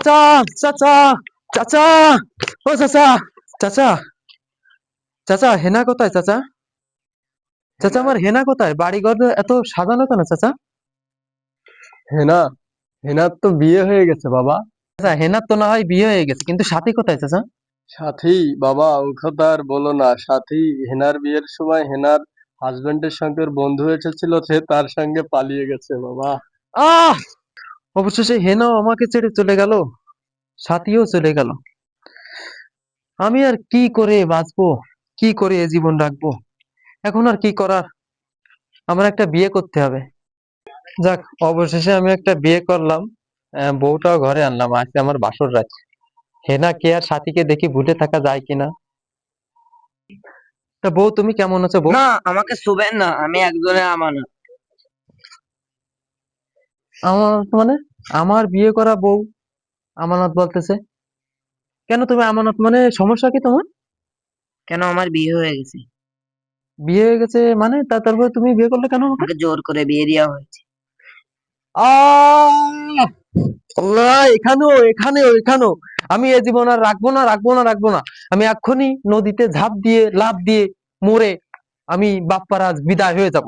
চাচা, চাচা, চাচা, ও চাচা, চাচা, চাচা, হেনা কোথায় চাচা? চাচা, আমার হেনা কোথায়? বাড়ি ঘর এত সাজানো কেন চাচা? হেনা হেনার তো বিয়ে হয়ে গেছে বাবা। চাচা, হেনার তো না হয় বিয়ে হয়ে গেছে, কিন্তু সাথী কোথায় চাচা? সাথী বাবা, ও কথা আর বলো না। সাথী হেনার বিয়ের সময় হেনার হাজবেন্ডের সঙ্গে ওর বন্ধু এসেছিল, সে তার সঙ্গে পালিয়ে গেছে বাবা। আহ, অবশেষে হেনাও আমাকে ছেড়ে চলে গেল, সাথীও চলে গেল। আমি আর কি করে বাঁচবো, কি করে এ জীবন রাখবো? এখন আর কি করার, আমার একটা বিয়ে করতে হবে। যাক, অবশেষে আমি একটা বিয়ে করলাম, বউটাও ঘরে আনলাম। আজকে আমার বাসর রাত। হেনা কে আর সাথীকে দেখি ভুলে থাকা যায় কিনা? তা বউ, তুমি কেমন আছো বউ? না, আমাকে ছুবেন না, আমি একজনের আমানত। আমার মানে, আমার বিয়ে করা বউ আমানত বলতেছে? কেন তুমি আমানত, মানে সমস্যা কি তোমার? কেন, আমার বিয়ে হয়ে গেছে। বিয়ে হয়ে গেছে মানে? তারপরে তুমি বিয়ে করলে কেন আমাকে? আমাকে জোর করে বিয়ে দেওয়া হয়েছে। আহ, আল্লাহ, এখানেও এখানেও এখানেও! আমি এ জীবন আর রাখবো না, রাখবো না, রাখবো না। আমি এক্ষুনি নদীতে ঝাঁপ দিয়ে, লাফ দিয়ে, মরে আমি বাপ্পারাজ বিদায় হয়ে যাব।